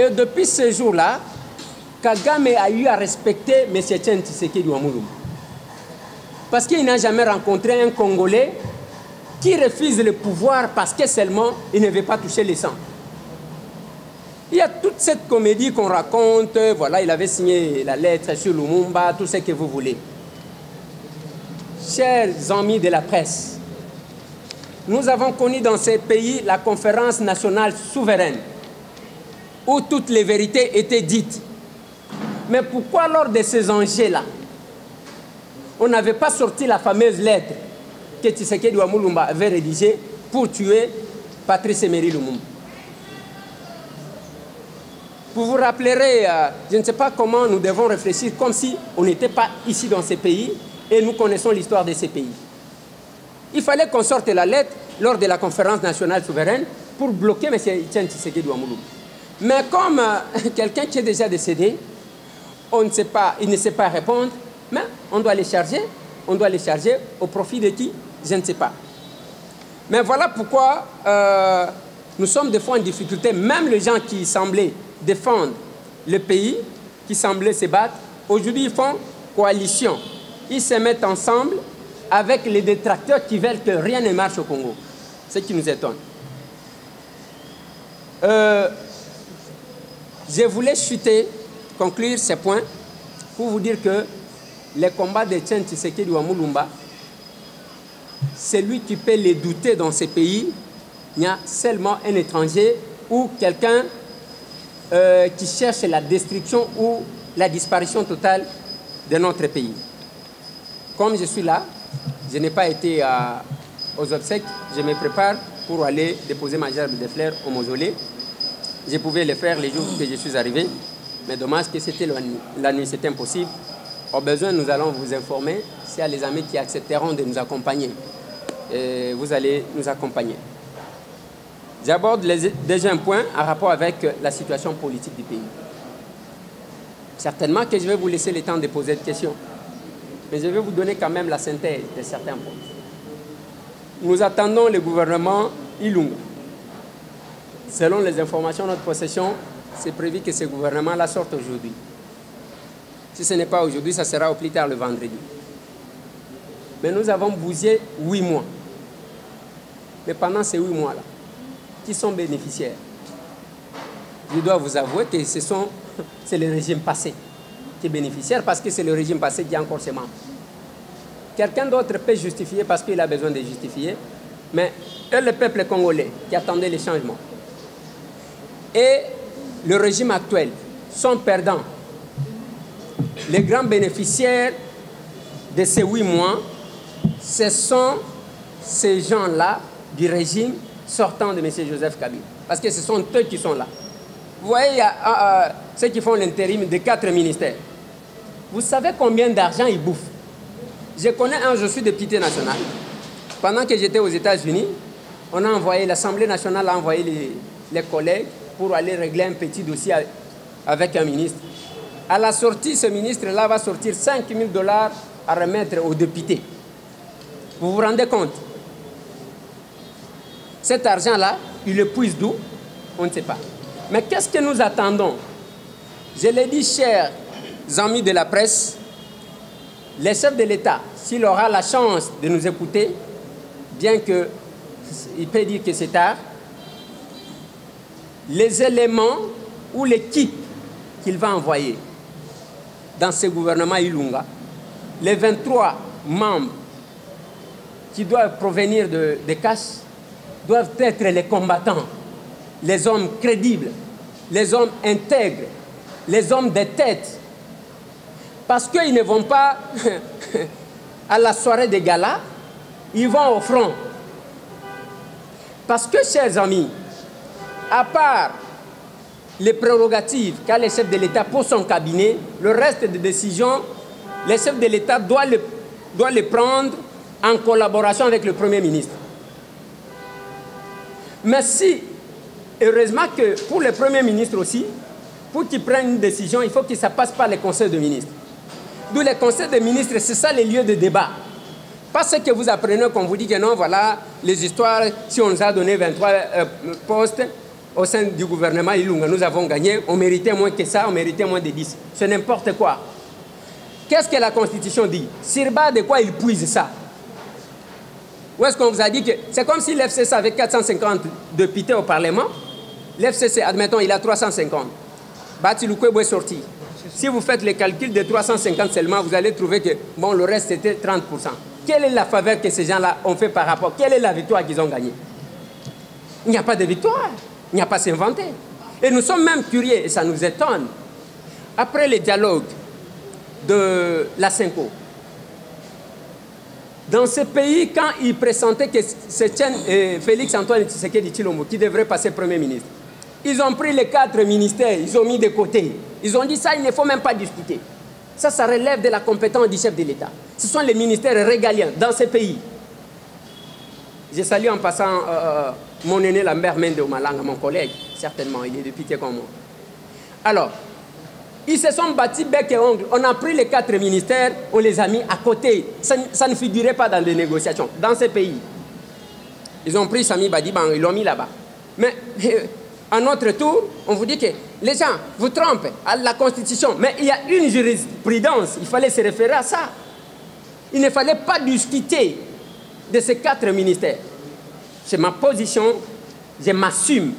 Et depuis ce jour-là, Kagame a eu à respecter M. Etienne Tshisekedi Wamulumba. Parce qu'il n'a jamais rencontré un Congolais qui refuse le pouvoir parce que seulement il ne veut pas toucher les sangs. Il y a toute cette comédie qu'on raconte, voilà, il avait signé la lettre sur Lumumba, tout ce que vous voulez. Chers amis de la presse, nous avons connu dans ces pays la conférence nationale souveraine, où toutes les vérités étaient dites. Mais pourquoi lors de ces enjeux-là, on n'avait pas sorti la fameuse lettre que Tshisekedi Wamulumba avait rédigée pour tuer Patrice Emery Lumumba? Vous vous rappellerez, je ne sais pas comment nous devons réfléchir comme si on n'était pas ici dans ces pays et nous connaissons l'histoire de ces pays. Il fallait qu'on sorte la lettre lors de la conférence nationale souveraine pour bloquer M. Etienne Tshisekedi Wamulumba. Mais comme quelqu'un qui est déjà décédé, on ne sait pas, il ne sait pas répondre, mais on doit les charger au profit de qui? Je ne sais pas. Mais voilà pourquoi nous sommes des fois en difficulté. Même les gens qui semblaient défendre le pays, qui semblaient se battre, aujourd'hui ils font coalition. Ils se mettent ensemble avec les détracteurs qui veulent que rien ne marche au Congo. Ce qui nous étonne. Je voulais conclure ces points pour vous dire que les combats d'Etienne Tshisekedi Wamulumba, c'est lui qui peut les douter dans ces pays. Il y a seulement un étranger ou quelqu'un qui cherche la destruction ou la disparition totale de notre pays. Comme je suis là, je n'ai pas été aux obsèques, je me prépare pour aller déposer ma gerbe de fleurs au mausolée. Je pouvais le faire les jours que je suis arrivé, mais dommage que c'était la nuit, c'était impossible. Au besoin, nous allons vous informer s'il y a les amis qui accepteront de nous accompagner. Et vous allez nous accompagner. J'aborde déjà un point en rapport avec la situation politique du pays. Certainement que je vais vous laisser le temps de poser des questions. Mais je vais vous donner quand même la synthèse de certains points. Nous attendons le gouvernement Ilunga. Selon les informations de notre possession, c'est prévu que ce gouvernement-là sorte aujourd'hui. Si ce n'est pas aujourd'hui, ça sera au plus tard le vendredi. Mais nous avons bougé 8 mois. Mais pendant ces 8 mois-là, qui sont bénéficiaires? Je dois vous avouer que c'est le régime passé qui est bénéficiaire parce que c'est le régime passé qui a encore ses membres. Quelqu'un d'autre peut justifier parce qu'il a besoin de justifier, mais le peuple congolais qui attendait les changements et le régime actuel sont perdants. Les grands bénéficiaires de ces 8 mois, ce sont ces gens-là du régime sortant de M. Joseph Kabila. Parce que ce sont eux qui sont là. Vous voyez, il y a ceux qui font l'intérim de 4 ministères. Vous savez combien d'argent ils bouffent? Je connais je suis député national. Pendant que j'étais aux États-Unis, on a envoyé, l'Assemblée nationale a envoyé les collègues pour aller régler un petit dossier avec un ministre. À la sortie, ce ministre-là va sortir 5 000 $ à remettre aux députés. Vous vous rendez compte? Cet argent-là, il le puise d'où? On ne sait pas. Mais qu'est-ce que nous attendons? Je l'ai dit, chers amis de la presse, les chefs de l'État, s'il aura la chance de nous écouter, bien qu'il peut dire que c'est tard, les éléments ou l'équipe qu'il va envoyer dans ce gouvernement Ilunga, les 23 membres qui doivent provenir de CAS, doivent être les combattants, les hommes crédibles, les hommes intègres, les hommes de tête. Parce qu'ils ne vont pas à la soirée des galas, ils vont au front. Parce que, chers amis, à part les prérogatives qu'a le chef de l'État pour son cabinet, le reste des décisions, le chef de l'État doit les prendre en collaboration avec le Premier ministre. Mais si, heureusement que pour le Premier ministre aussi, pour qu'il prenne une décision, il faut que ça passe par le Conseil des ministres. D'où le Conseil des ministres, c'est ça les lieux de débat. Pas ce que vous apprenez qu'on vous dit que non, voilà, les histoires, si on nous a donné 23 postes, au sein du gouvernement Ilunga, nous avons gagné, on méritait moins que ça, on méritait moins de 10. C'est n'importe quoi. Qu'est-ce que la Constitution dit? Sur base de quoi il puise ça? Où est-ce qu'on vous a dit que... C'est comme si l'FCC avait 450 députés au Parlement. L'FCC, admettons, il a 350. Bati Lukwebo est sorti. Si vous faites les calculs de 350 seulement, vous allez trouver que bon, le reste c'était 30%. Quelle est la faveur que ces gens-là ont fait par rapport? Quelle est la victoire qu'ils ont gagnée? Il n'y a pas de victoire. Il n'y a pas à s'inventer. Et nous sommes même curieux, et ça nous étonne. Après les dialogues de la Cinco, dans ce pays, quand ils pressentaient que c'est Félix Antoine Tshisekedi Tshilombo qui devrait passer Premier ministre, ils ont pris les 4 ministères, ils ont mis de côté. Ils ont dit ça, il ne faut même pas discuter. Ça relève de la compétence du chef de l'État. Ce sont les ministères régaliens dans ce pays. Je salue en passant mon aîné Lambert Mende Omalanga, mon collègue, certainement, il est député comme moi. Alors, ils se sont battus bec et ongle. On a pris les 4 ministères, on les a mis à côté. Ça ne figurait pas dans les négociations. Dans ces pays, ils ont pris Sami Badiban, ils l'ont mis là-bas. Mais à notre tour, on vous dit que les gens vous trompent à la Constitution. Mais il y a une jurisprudence, il fallait se référer à ça. Il ne fallait pas discuter de ces 4 ministères. C'est ma position, je m'assume.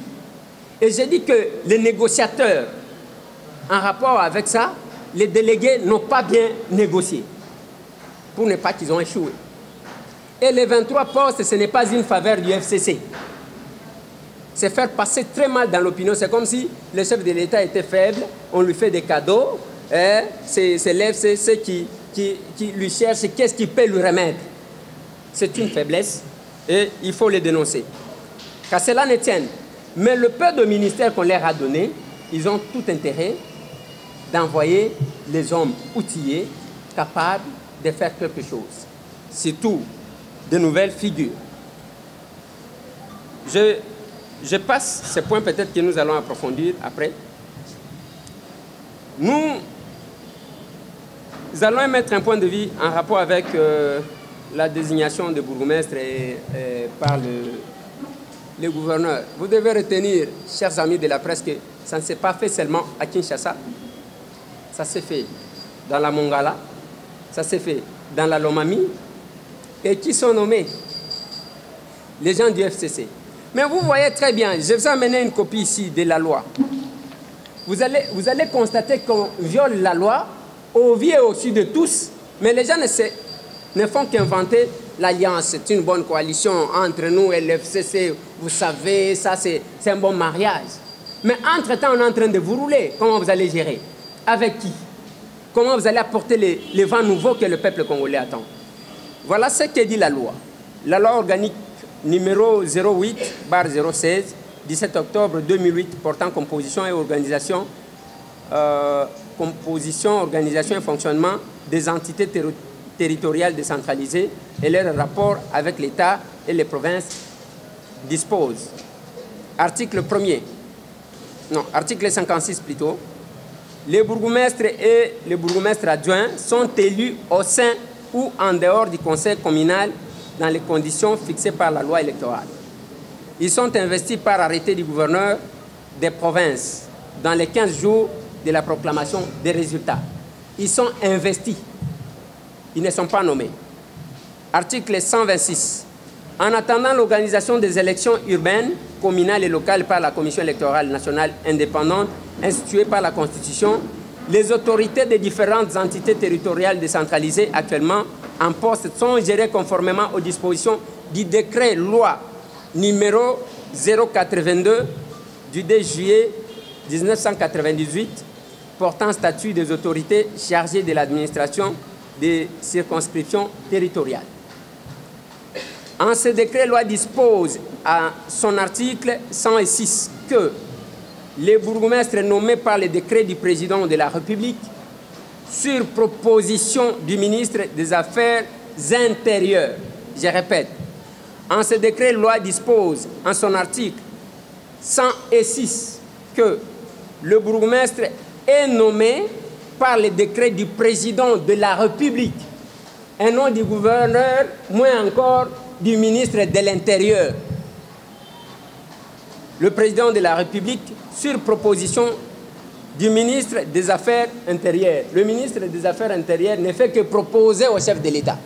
Et j'ai dit que les négociateurs, en rapport avec ça, les délégués n'ont pas bien négocié pour ne pas qu'ils ont échoué. Et les 23 postes, ce n'est pas une faveur du FCC. C'est faire passer très mal dans l'opinion. C'est comme si le chef de l'État était faible, on lui fait des cadeaux, c'est l'FCC qui lui cherche qu'est-ce qui peut lui remettre. C'est une faiblesse et il faut le dénoncer. Qu'à cela ne tienne. Mais le peu de ministères qu'on leur a donné, ils ont tout intérêt d'envoyer les hommes outillés, capables de faire quelque chose. Surtout de nouvelles figures. Je passe ces points peut-être que nous allons approfondir après. Nous allons émettre un point de vue en rapport avec la désignation de bourgmestre par le gouverneur. Vous devez retenir, chers amis de la presse, que ça ne s'est pas fait seulement à Kinshasa. Ça s'est fait dans la Mongala, ça s'est fait dans la Lomami. Et qui sont nommés? Les gens du FCC. Mais vous voyez très bien, je vous ai amené une copie ici de la loi. Vous allez constater qu'on viole la loi au vu et au-dessus de tous, mais les gens ne font qu'inventer l'alliance. C'est une bonne coalition entre nous et le FCC. Vous savez, ça c'est un bon mariage. Mais entre-temps, on est en train de vous rouler. Comment vous allez gérer? Avec qui? Comment vous allez apporter les vents nouveaux que le peuple congolais attend? Voilà ce que dit la loi. La loi organique numéro 08/016, 17 octobre 2008, portant composition, organisation et fonctionnement des entités territoriales décentralisées et leur rapport avec l'État et les provinces dispose. Article 56 plutôt. Les bourgmestres et les bourgmestres adjoints sont élus au sein ou en dehors du conseil communal dans les conditions fixées par la loi électorale. Ils sont investis par arrêté du gouverneur des provinces dans les 15 jours de la proclamation des résultats. Ils sont investis. Ils ne sont pas nommés. Article 126. En attendant l'organisation des élections urbaines, communales et locales par la Commission électorale nationale indépendante instituée par la Constitution, les autorités des différentes entités territoriales décentralisées actuellement en poste sont gérées conformément aux dispositions du décret loi numéro 082 du 2 juillet 1998 portant statut des autorités chargées de l'administration des circonscriptions territoriales. En ce décret loi dispose à son article 106 que les bourgmestres nommés par le décret du président de la République sur proposition du ministre des Affaires intérieures. Je répète, en ce décret loi dispose en son article 106 que le bourgmestre est nommé par le décret du président de la République, et non du gouverneur, moins encore du ministre de l'Intérieur. le président de la République sur proposition du ministre des Affaires intérieures. Le ministre des Affaires intérieures ne fait que proposer au chef de l'État.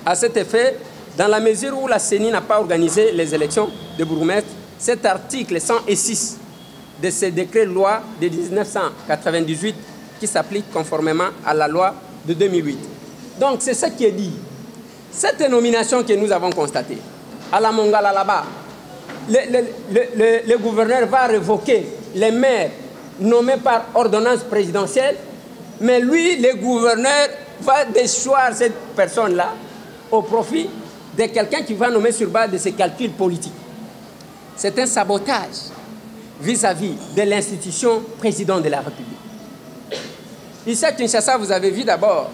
À cet effet, dans la mesure où la CENI n'a pas organisé les élections de bourgmestre, cet article 106 de ce décret-loi de 1998 qui s'applique conformément à la loi de 2008. Donc c'est ce qui est dit. Cette nomination que nous avons constatée, à la Mongala là-bas, le gouverneur va révoquer les maires nommés par ordonnance présidentielle, mais lui, le gouverneur, va déchoir cette personne-là au profit de quelqu'un qui va nommer sur base de ses calculs politiques. C'est un sabotage vis-à-vis de l'institution président de la République. Ici à Kinshasa, vous avez vu d'abord,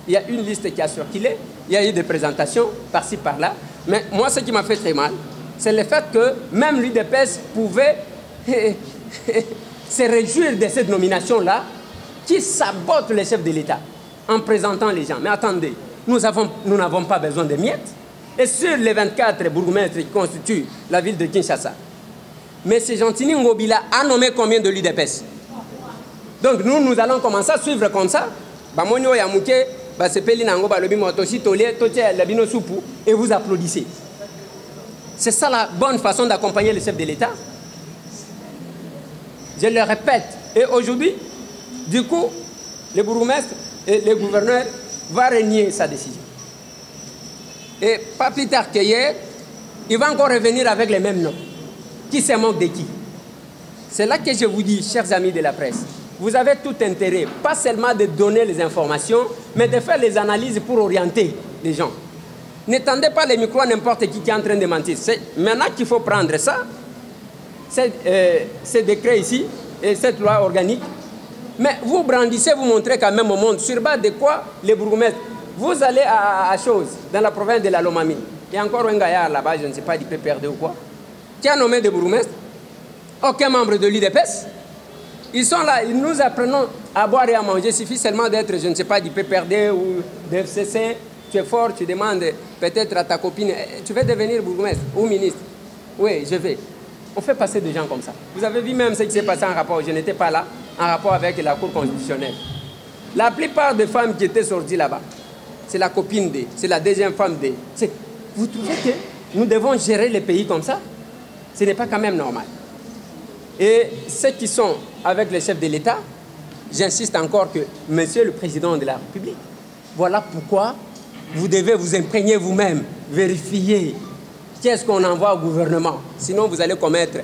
il y a une liste qui a circulé, il y a eu des présentations par-ci, par-là, mais moi, ce qui m'a fait très mal, c'est le fait que même l'UDPS pouvait se réjouir de cette nomination-là qui sabote le chef de l'État en présentant les gens. Mais attendez, nous n'avons pas besoin de miettes. Et sur les 24 bourgmestres qui constituent la ville de Kinshasa, M. Gentini Ngobila a nommé combien de l'UDPS? Donc nous allons commencer à suivre comme ça. Et vous applaudissez. C'est ça la bonne façon d'accompagner le chef de l'État. Je le répète. Et aujourd'hui, du coup, le bourgmestre et le gouverneur vont renier sa décision. Et pas plus tard qu'hier, il va encore revenir avec les mêmes noms. Qui se moque de qui? C'est là que je vous dis, chers amis de la presse, vous avez tout intérêt, pas seulement de donner les informations, mais de faire les analyses pour orienter les gens. N'étendez pas les micros à n'importe qui est en train de mentir. C'est maintenant qu'il faut prendre ça, ce décret ici, et cette loi organique. Mais vous brandissez, vous montrez quand même au monde, sur base de quoi les bourgmestres. Vous allez à Chose, dans la province de la Lomami. Il y a encore un gaillard là-bas, je ne sais pas, du PPRD ou quoi, qui a nommé des bourgmestres. Aucun membre de l'UDPS. Ils sont là, nous apprenons à boire et à manger. Il suffit seulement d'être, je ne sais pas, du PPRD ou de FCC. Tu es fort, tu demandes peut-être à ta copine, tu veux devenir bourgmestre ou ministre? Oui, je vais. On fait passer des gens comme ça. Vous avez vu même ce qui s'est passé en rapport, je n'étais pas là, en rapport avec la Cour constitutionnelle. La plupart des femmes qui étaient sorties là-bas, c'est la copine de, c'est la deuxième femme de. Vous trouvez que nous devons gérer les pays comme ça? Ce n'est pas quand même normal. Et ceux qui sont avec les chefs de l'État, j'insiste encore que, Monsieur le Président de la République, voilà pourquoi vous devez vous imprégner vous-même, vérifier qu'est-ce qu'on envoie au gouvernement. Sinon, vous allez commettre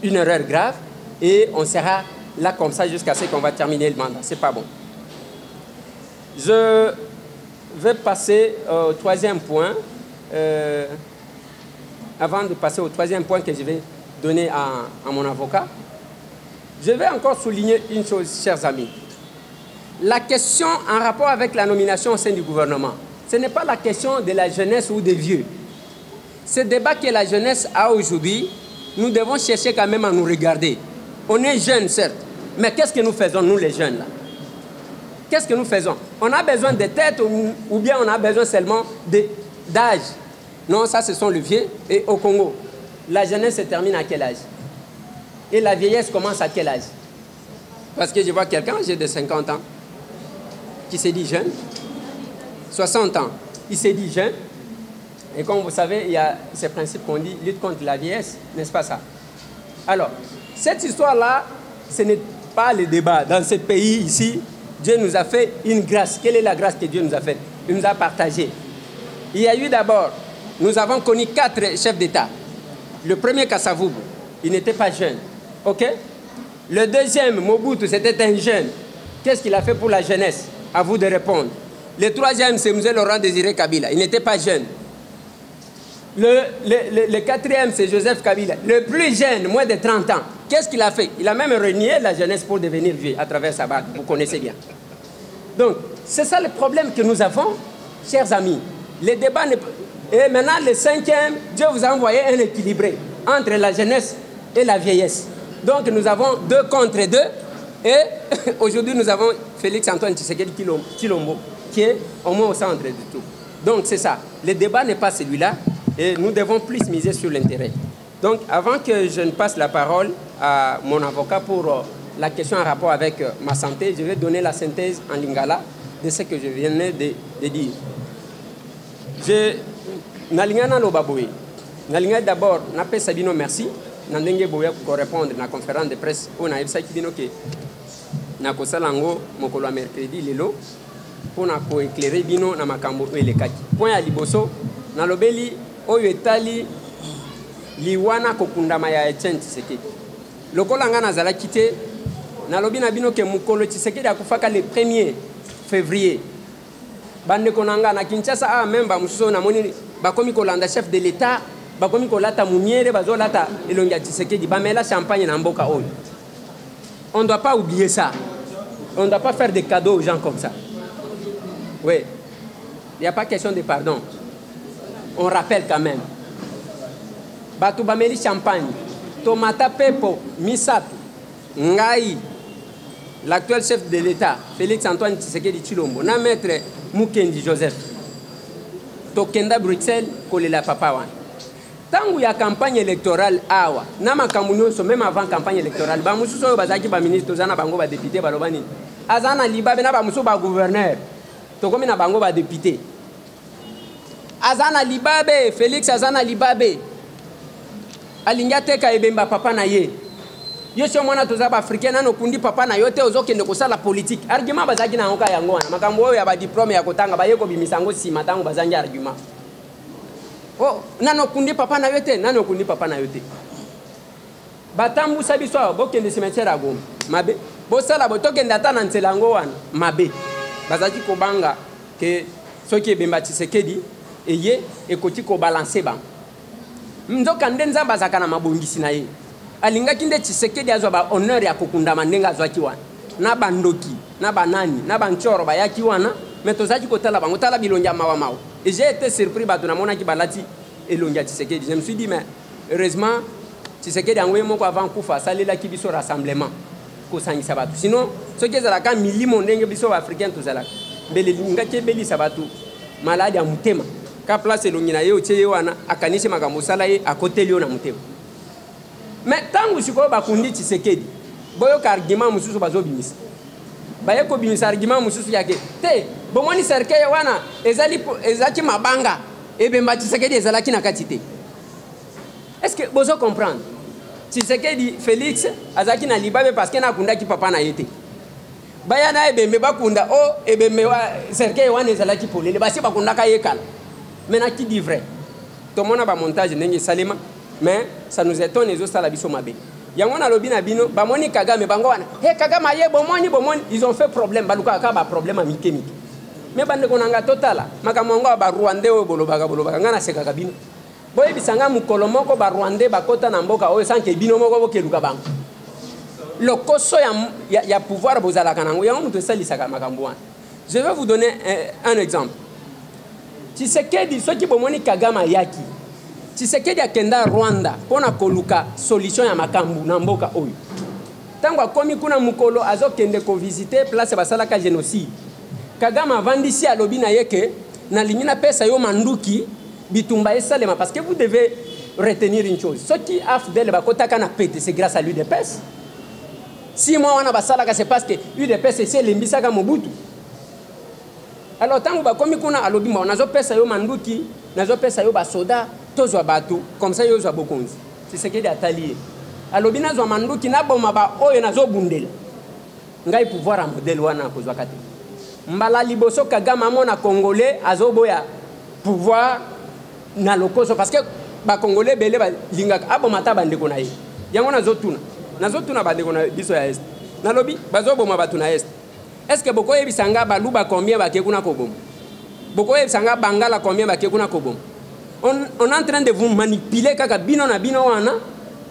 une erreur grave et on sera là comme ça jusqu'à ce qu'on va terminer le mandat. C'est pas bon. Je vais passer au troisième point. Avant de passer au troisième point que je vais donner à mon avocat, je vais encore souligner une chose, chers amis. La question en rapport avec la nomination au sein du gouvernement, ce n'est pas la question de la jeunesse ou des vieux. Ce débat que la jeunesse a aujourd'hui, nous devons chercher quand même à nous regarder. On est jeunes, certes, mais qu'est-ce que nous faisons, nous les jeunes, là? Qu'est-ce que nous faisons? On a besoin de tête ou bien on a besoin seulement d'âge? Non, ça, ce sont les vieux. Et au Congo, la jeunesse se termine à quel âge? Et la vieillesse commence à quel âge? Parce que je vois quelqu'un, j'ai de 50 ans, qui s'est dit jeune, 60 ans, il s'est dit jeune. Et comme vous savez, il y a ce principe qu'on dit, lutte contre la vieillesse, n'est-ce pas ça? Alors, cette histoire-là, ce n'est pas le débat. Dans ce pays ici, Dieu nous a fait une grâce. Quelle est la grâce que Dieu nous a faite? Il nous a partagé. Il y a eu d'abord, nous avons connu 4 chefs d'État. Le premier, Kasavubu, il n'était pas jeune. OK? Le deuxième, Mobutu, c'était un jeune. Qu'est-ce qu'il a fait pour la jeunesse? À vous de répondre. Le troisième, c'est M. Laurent Désiré Kabila. Il n'était pas jeune. Le quatrième, c'est Joseph Kabila. Le plus jeune, moins de 30 ans. Qu'est-ce qu'il a fait? Il a même renié la jeunesse pour devenir vieux à travers sa bague. Vous connaissez bien. Donc, c'est ça le problème que nous avons, chers amis. Les débats... Et maintenant, le cinquième, Dieu vous a envoyé un équilibré entre la jeunesse et la vieillesse. Donc, nous avons 2 contre 2. Et aujourd'hui, nous avons Félix Antoine Tshisekedi Tshilombo, qui est au moins au centre de tout. Donc, c'est ça. Le débat n'est pas celui-là. Et nous devons plus miser sur l'intérêt. Donc, avant que je ne passe la parole à mon avocat pour la question en rapport avec ma santé, je vais donner la synthèse en lingala de ce que je venais de dire. Nalingana lo baboui. Nalinga d'abord, n'appelle Sabino merci. Nandenge boya pour répondre à la conférence de presse. On a eu bino que na kosalango mokolo mercredi lelo pour na ko éclairer bino na makambo elekaki. Point à liboso na lobeli oyo etali liwana kokundama ya Etienne Tshisekedi. Lokola nga nazala kité na lobi na bino ke mukolo Tshisekedi akufaka le 1er février. Bande konanga na Kinshasa a memba mususo na moni bakomi kolanda chef de l'état bakomi kolata mumiere bazolata elongia Tshisekedi bamela champagne na mboka oyo. On ne doit pas oublier ça. On ne doit pas faire des cadeaux aux gens comme ça. Oui. Il n'y a pas question de pardon. On rappelle quand même. Batu bameli champagne. Tomata Pepo, Misatu, Ngai, l'actuel chef de l'État, Félix Antoine Tshisekedi Tshilombo, na maître Mukendi Joseph. Tokenda Bruxelles, kolela papa wan. Tangu ya campagne électorale awa, na makamunyo so même avant campagne électorale, ba mususo yo bazaki ba ministre zana bango ba député balobani. Azana libabe na ba mususo ba gouverneur. Tokomi na bango ba député. Azana libabe, Félix azana libabe. Alinga teka ebemba papa na ye. Yo so mwana toza ba africain na no kundi papa na yote ozokende kosala politique. Argument bazaki na ngoka yango wana. Makambo oyo ya ba diplôme ya kotanga ba yeko bimisango sima tango bazanja argument. Oh, nano kundi papa na yote, nano kundi papa na yote. Batambu sabiso bokende cimetière a Goma. Mabe. Bosala botokende ata na nselango wana. Mabe. Bazaki kobanga ke soki ebemba Tshisekedi eye ekoti ko balancer ba. Mzoka ndenza bazaka na mabongisi na ye. Alingaki nde Tshisekedi azwa ba honneur ya kokundama ndenga azwaki wana. Na bandoki, na banani, na banchoro bayaki wana. Mais tozaki kotala bango tala bilongia mawa mawa. Et j'ai été surpris bah mona ki balati elongia Tshisekedi. Je me suis dit mais heureusement Tshisekedi a envoyé moko avant kufa salela ki biso rassemblement ko sangisa batu. Sinon ce qui est la ka milimo ndenge biso africain tozala. Mbele linga ke beli sabatu malade ya mutema. Ka place elongina ye otie wana akanishe makambo sala ye akote lio na mutema. Mais tangu siko ba kundi Tshisekedi boyo ka argument mususu bazobimisa. Baye ko bimisa argument mususu yake te bomoni cercueil wana ezaki mabanga ebemba Tshisekedi ezalaki na katite. Est-ce que bozo comprendre? Tshisekedi Félix azaki na libabe parce que na kunda ki papa na yete. Baya na ebembe bakunda o ebembe wa cercueil wana ezalaki polele basi bakunda ka yekala. Maintenant qui dit vrai? Tout le monde a un montage ndenge salema mais ça nous étonne les autres la biso mabe. Yango na lobi na bino bamoni Kagame bango wana. He Kagame aye bomoni ils ont fait problème baluka ka ba problème a mike. Mais bande konanga totala makamongo ba Rwandais o bolobaka ngana seka kabino. Boye bisanga mukolo moko ba Rwandais bakota na mboka oyo sanke bino moko bokeluka bango. Lokoso ya pouvoir bozala kanango yango muto salisa makambo wana. Je vais vous donner un exemple. Tshisekedi soki bomoni Kagame yaki. Tshisekedi akenda Rwanda pona koluka solution ya makambu na mboka oyo. Tango akomi kuna mukolo azokende ko visiter place basalaka génocide. Kagame avandisi alobi na yeke na lingina pesa yo manduki bitumba esalema parce que vous devez retenir une chose. Ce qui afdel bakotaka na pete c'est grâce à l'UDPS. Si moi wana basalaka c'est parce que l'UDPS c'est lembisaka Mobutu. Alors tango bakomi kuna alobi ma nazo pesa yo manduki, nazo pesa yo basoda tozwa batu comme ça yo zwa bokonzi. C'est ce qui est atalié. Alobi nazo manduki na boma ba oyo nazo bundela. Ngai pouvoir a modèle wana kozwa kate. Mbala liboso Kagame amona Congolais azoboya pouvoir na lokoso parce que ba Congolais belé ba lingaka abomata bandeko na ye. Yango nazotuna bandeko na biso ya est. Na lobi bazoboma batu na est. Est-ce que boko yebisanga baluba combien ba kekuna kobom? Boko yebisanga bangala combien ba kekuna kobom? On est en train de vous manipuler kaka bino na bino wana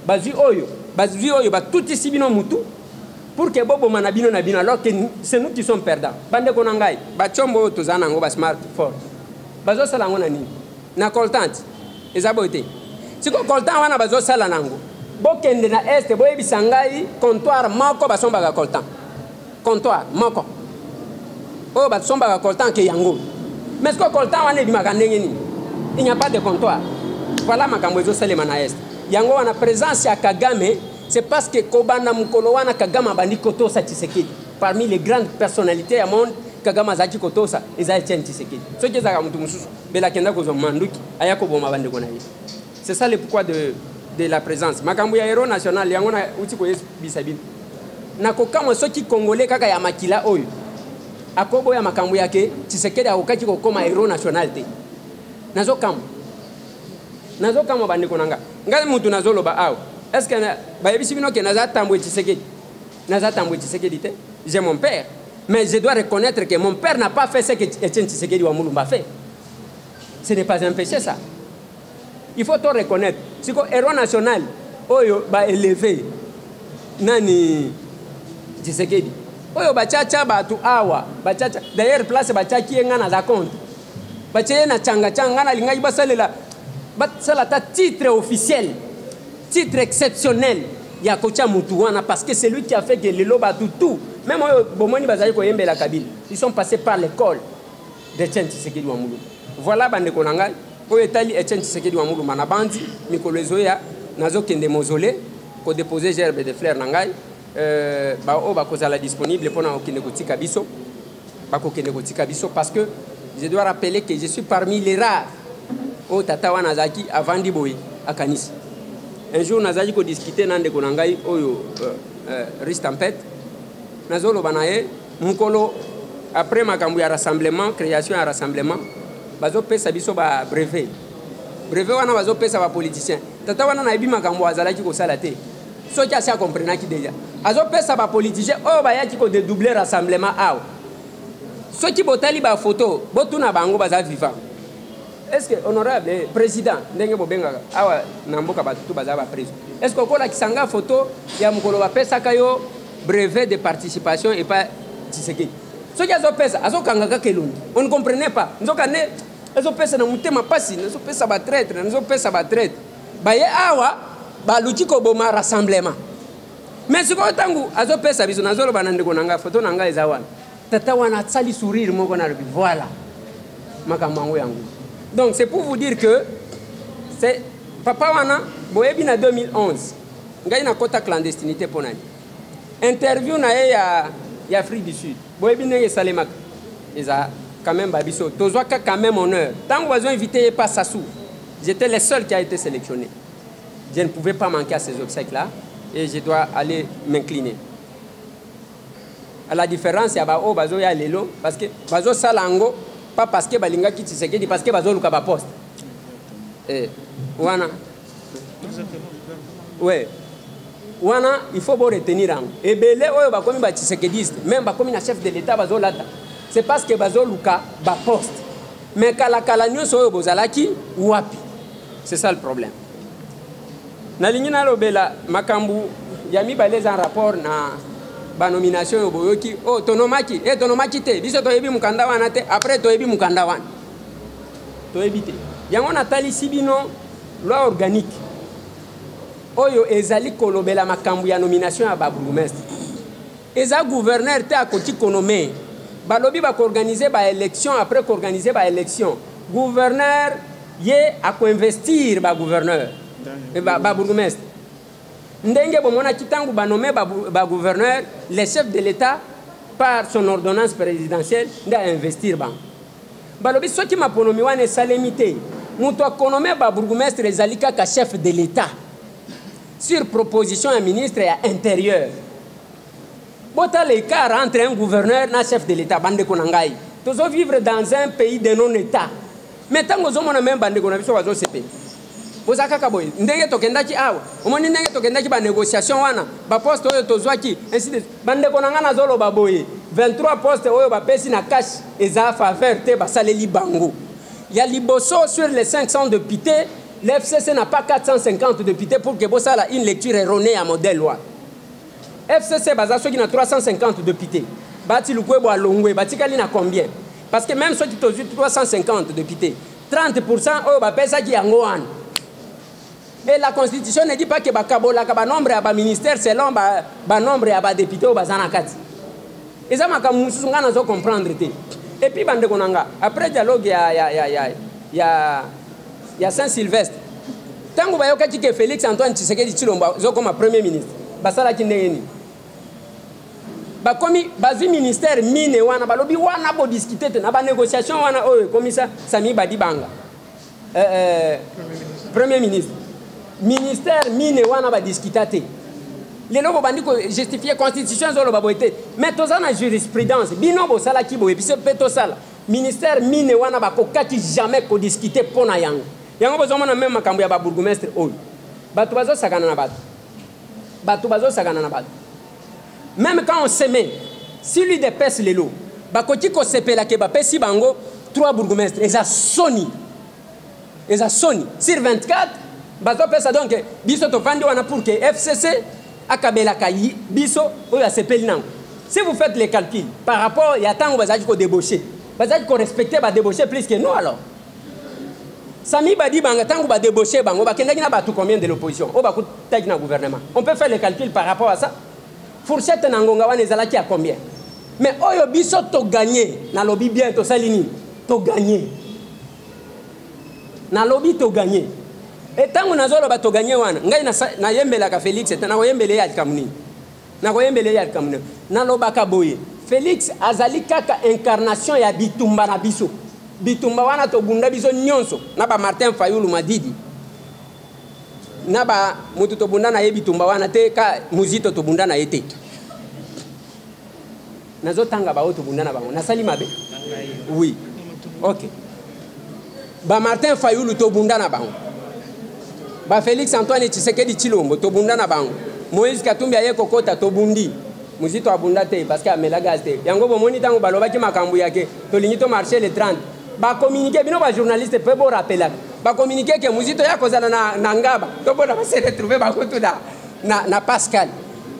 bazui oyo ba tout ici bino mutu pour que bobo manabino na bino alors que c'est nous qui sommes perdants. Bande konangai ba chombo tozana ngo ba smartphone. Bazo sala ngo na nini? Na coltante. Ezabote. Siko coltant wana bazo sala nango. Bokende na est boye bisangai comptoir moko basomba ga coltant. Comptoir moko. Oh basomba ga coltant ke yango. Mais ce que coltant wana bimaka ndenge ni. Il n'y a pas de comptoir. Voilà makambo ezo salema na est. yango wana présence ya Kagame, c'est parce que Kobana Mukolo wana Kagame abandi kotosa Tshisekedi. Parmi les grandes personnalités du monde, Kagame azaki kotosa eza Etienne Tshisekedi. Ce qui est à mutu mususu bela kenda ko manduki ayako boma bande ko na ye. C'est ça le pourquoi de la présence. Makambu ya héros national yango na uti ko bisabine. Nako kama soki congolais kaka ya makila oyo. Akobo ya makambu yake Tshisekedi akokaki ko koma héros national te. Nazo kama bande ko nanga. Ngai mutu nazo loba awo. Est-ce que bayebi bino ke naza tambwe Tshisekedi? Naza tambwe Tshisekedi te. J'ai mon père. Mais je dois reconnaître que mon père n'a pas fait ce que Etienne Tshisekedi wa Mulumba fait. Ce n'est pas un péché ça. Il faut tout reconnaître. Si le héros national, oyo ba élevé, nani Tshisekedi. Oyo ba tchacha ba tu awa, ba tchacha. D'ailleurs place ba tchaki ngana za compte. Ba tchaye na changa changa na linga ba salela. Ba sala ta titre officiel, titre exceptionnel. Ya kocha mutu wana parce que c'est lui qui a fait que le loba tout. Même bomoni bazali ko yembe la Kabila. Ils sont passés par l'école d'Etienne Tshisekedi wa Mulumba. Voilà bande ko nanga. Oyo etali Etienne Tshisekedi wa Mulumba na bandi mikolo ezoya nazo kende mausolée ko déposer gerbe de fleurs nangai ba o ba kozala disponible pour na okende kotika biso. Ba ko kende kotika biso parce que je dois rappeler que je suis parmi les rares au tata wana zaki avant diboyi à Kanisi. Un jour nazali ko discuter nande ko nangai oyo Ristampet nazolo banaye mukolo après makambu ya rassemblement création ya rassemblement bazo pesa biso ba brevet wana bazo pesa ba politicien tata wana na ibi makambu azalaki ko sala te soki asa comprendre ki déjà azo pesa ba politicien o ba yaki ko dédoubler rassemblement aw soki botali ba photo botuna bango baza vivant. Est-ce que honorable président ndenge bobenga awa na mboka batutu baza ba président est-ce que kola kisanga photo ya mukolo ba pesa kayo brevet de participation et pas Tshisekedi. Ce qui a pesa, azo kangaka kelungi. On ne comprenait pas. Nzokane, azo pesa na mutema pasi, azo pesa ba traître, azo pesa ba traître. Ba ye awa, ba luti ko boma rassemblement. Mais ce ko tangu azo pesa biso nazolo banande ko nanga photo nanga ezawana. Tata wana tsali sourire moko na lobi. Voilà. Makamango yangu. Donc c'est pour vous dire que c'est papa wana boyebi na 2011. Ngai na kota clandestinité ponani. Interview na ya Afrique du Sud. Boyebi nenge Salemaka. Eza quand même babiso. Tozwaka quand même honneur. Tant que vous invité pas Sassou, j'étais le seul qui a été sélectionné. Je ne pouvais pas manquer à ces obsèques-là et je dois aller m'incliner. À la différence, il y a ba o bazo ya lelo parce que bazo salango pas parce que balinga ki Tshisekedi parce que bazo luka ba poste. Wana. Ouais. Wana, il faut retenir en et belé oyo ba komi ba Tshisekediste même ba komi na chef de l'état bazo lata c'est parce que bazo luka ba poste mais kala nyoso oyo bozalaki wapi c'est ça le problème na lingina lobela makambu ya mibale en rapport na ba nomination yo boyoki oh tonomaki te biso toyebi mukanda wana te après toyebi mukanda wana toyebi te yango na tali sibino loi organique oyo ezali kolobela makambu ya nomination ya ba bourgmestre eza gouverneur te akoti konome balobi ba organiser ba élection après organiser ba élection gouverneur ye ako investir ba gouverneur ba bourgmestre ndenge bomona kitangu ba nommer ba gouverneur les chefs de l'état par son ordonnance présidentielle nda investir ba balobi soki maponomi wana salemité muto akonome ba bourgmestre ezali kaka chef de l'état sur proposition d'un ministre et à intérieur. Bota l'écart entre un gouverneur et un chef de l'État, bande konangai. Tous vivre dans un pays de non-État. Mais tant que nous avons même bande konangai, nous avons CP. Vous avez kaboy. Ndenge tokendaki awa. Omoni ndenge tokendaki ba négociation wana. Ba poste oyo tozwaki ainsi de bande konanga na zolo baboye. 23 postes oyo ba pesi na cash eza faveur te ba saleli bango. Il y a liboso sur les 500 députés. L'FCC n'a pas 450 députés pour que ça ait une lecture erronée à modèle loi. FCC baza ceux qui ont 350 députés. Bati lukwebo alongwe, bati kali na combien? Parce que même ceux qui ont 350 députés, 30% oh ba pesa ki yangoan. Et la constitution ne dit pas que ba kabola ka ba nombre ya ba ministère selon ba nombre ya ba députés ou bazana kati. Eza makamusu ngana zo comprendre te. Et puis bande konanga, après dialogue ya Saint-Sylvestre, Tango bayoka ki ke Félix Antoine Tshisekedi Tshilombo zo comme premier ministre basala ki ndenge ba komi bazi ministère mine wana balobi wana bo discuter te na ba négociation wana oyo komisa Sami Badibanga premier ministre ministère mine wana ba discuter te lelo bo bandi ko justifier constitution zo lo baboité mais toza na jurisprudence bino bo sala ki bo et puis ce peto sala ministère mine wana ba kokati jamais ko discuter pona yango yango bozomona même makambo ya ba bourgmestre oyo bato bazo sakana na bato bazo sakana na bato même quand on se met si lui dépasse les lots bakoti ko sepela ke ba pesi bango 3 bourgmestres eza soni sur 24 bazo pesa donc biso to vandi wana pour que FCC akabela kayi biso oyo sepeli nango si vous faites les calculs par rapport ya tango bazaki ko débaucher bazaki ko respecter ba débaucher plus que nous alors Sami Badibanga tango ba débaucher bango ba kendaki na bato combien de l'opposition o ba ko tagi na gouvernement on peut faire les calculs par rapport à ça fourchette nangonga wana ezalaki à combien mais oyo biso to gagner na lobby bien to salini to gagner na lobby to gagner et tango nazolo ba to gagner wana ngai na yembela ka Félix et na yembele ya kamuni na yembele ya kamuni na lobaka boye Félix azali kaka incarnation ya bitumba na biso bitumba wana to bunda biso nyonso na ba Martin Fayulu Madidi na ba mutu to bunda na ye bitumba wana te ka muzito to bunda na yete nazo tanga ba to bunda na bango na sali mabe oui OK ba Martin Fayulu to bunda na bango ba Félix Antoine Tshisekedi Tshilombo to bunda na bango Moïse Katumbi aye kokota to bundi muzito abunda te parce que amela gaz te yango bomoni tango baloba ki makambu yake to lingi to marché le 30 ba communiquer bino ba journaliste peut bo rappeler ba communiquer que muzito ya kozala na ngaba to bona ba se retrouver ba kotu na Pascal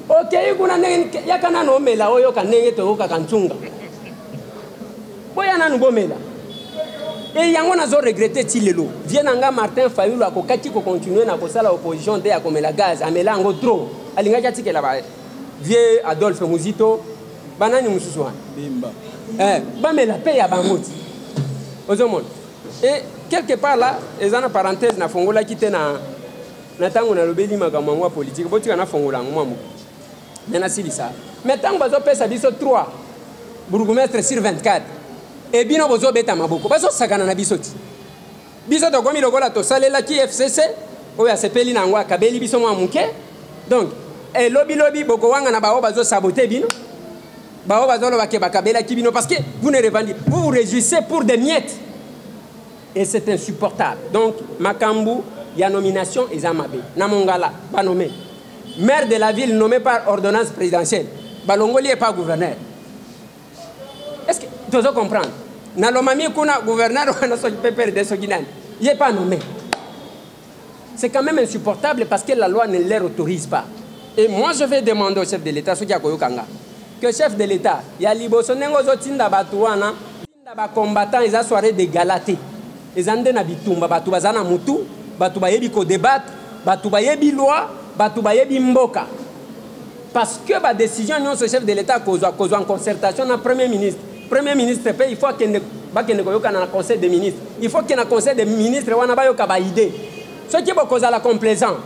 OK kuna ndenge yakana no mela oyo kanenge to ka kantunga boya nanu bomela et yango nazo regretter ti lelo vienanga Martin Fayulu akokaki ko continuer na kosala opposition de akomela gaz amela ngo trop alinga tikela ba vieux Adolphe Muzito banani mususu bimba bamela pe ya bangoti ozomona et quelque part là ezana parenthèse na fongola kite na tango na lobeli makambo politique botika na fongola ngwamu na silisa mais tango bazo pesa biso 3 bourgmestre sur 24 et bino bozo beta maboko bazo sakana na biso ti biso to komi lokola to salela ki FCC oya sepeli na ngwa kabeli biso mwa muke donc et lobby boko wanga na bao bazo saboter bino bao bazo lo bakeba kabela ki bino parce que vous ne revendiquez vous vous réjouissez pour des miettes et c'est insupportable donc makambu ya nomination ezamabe na mongala ba nommé maire de la ville nommé par ordonnance présidentielle balongoli est pas gouverneur est-ce que tu dois comprendre na lomami kuna gouverneur wana so pepere de soginani il est pas nommé c'est quand même insupportable parce que la loi ne les autorise pas. Et moi, je vais demander au chef de l'État, que le chef de l'État, il y a liboso nengo zo tinda batuana, tinda ba combattant ils a soirée de galaté. Ils ande na bitumba batu bazana mutu, batu bayebi ko débattre, batu bayebi loi, batu bayebi mboka. Parce que ba décision non ce chef de l'État cause en concertation na premier ministre. Premier ministre il faut qu'il ne koyoka na conseil des ministres. Il faut qu'il na conseil des ministres wana ba yoka ba idée. Ce qui est cause à la complaisance.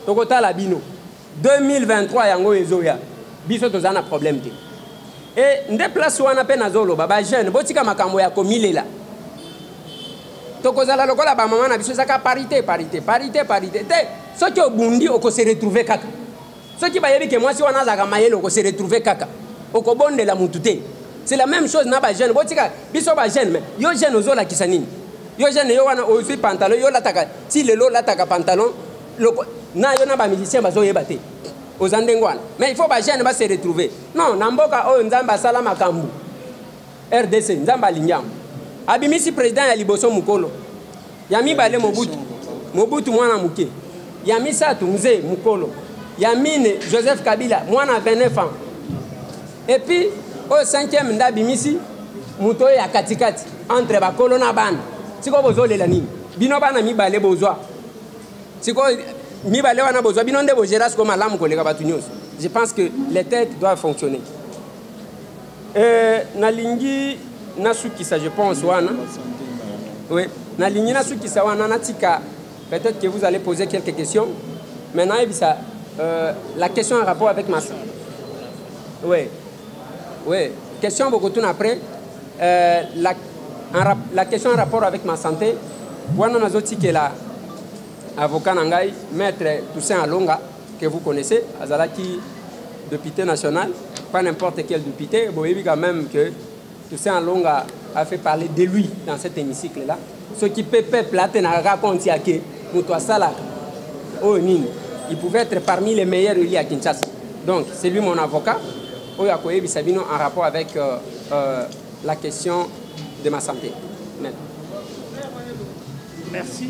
Tokota la bino. 2023 yango ezoya biso tozana problème te et nde place wana pe nazolo ba jeune botika makambo ya komilela tokozala lokola ba mama na biso saka parité te soki obundi oko se retrouver kaka soki bayebi ke mwasi wana zaka mayele oko se retrouver kaka oko bondela mutu te c'est la même chose na ba jeune botika biso ba jeune mais yo jeune ozola kisanini yo jeune yo wana aussi pantalon yo lataka si lelo lataka pantalon na yo na ba musicien bazo yebate aux andengwana mais il faut ba jeune ba se retrouver non na mboka oyo nzamba sala makambu RDC nzamba linyam abimisi président ya liboso mukolo ya mibale mobutu mwana muke ya misatu mzee mukolo ya mine Joseph Kabila mwana 29 ans et puis au 5e ndabimisi muto ya katikati entre bakolo na bana siko bozolela nini bino bana mibale bozwa siko mibale wana bozwa bino nde bogera siko malamu koleka batu nyonso. Je pense que les têtes doivent fonctionner. Nalingi nasukisa je pense wana oui nalingi nasukisa wana natika Peut-être que vous allez poser quelques questions. Maintenant, la question en rapport avec ma santé. Oui. Oui. Question beaucoup tout après. La question en rapport avec ma santé. Moi, on a que la avocat Nangai, maître Toussaint Alonga, que vous connaissez, Azalaki, député national, pas n'importe quel député. Bon, il dit quand même que Toussaint Alonga a fait parler de lui dans cet hémicycle-là. Ce qui peut peuple n'a raconté que pour toi ça là, il pouvait être parmi les meilleurs liés à Kinshasa. Donc c'est lui mon avocat. Oyakoye Bisabino en rapport avec la question de ma santé. Merci.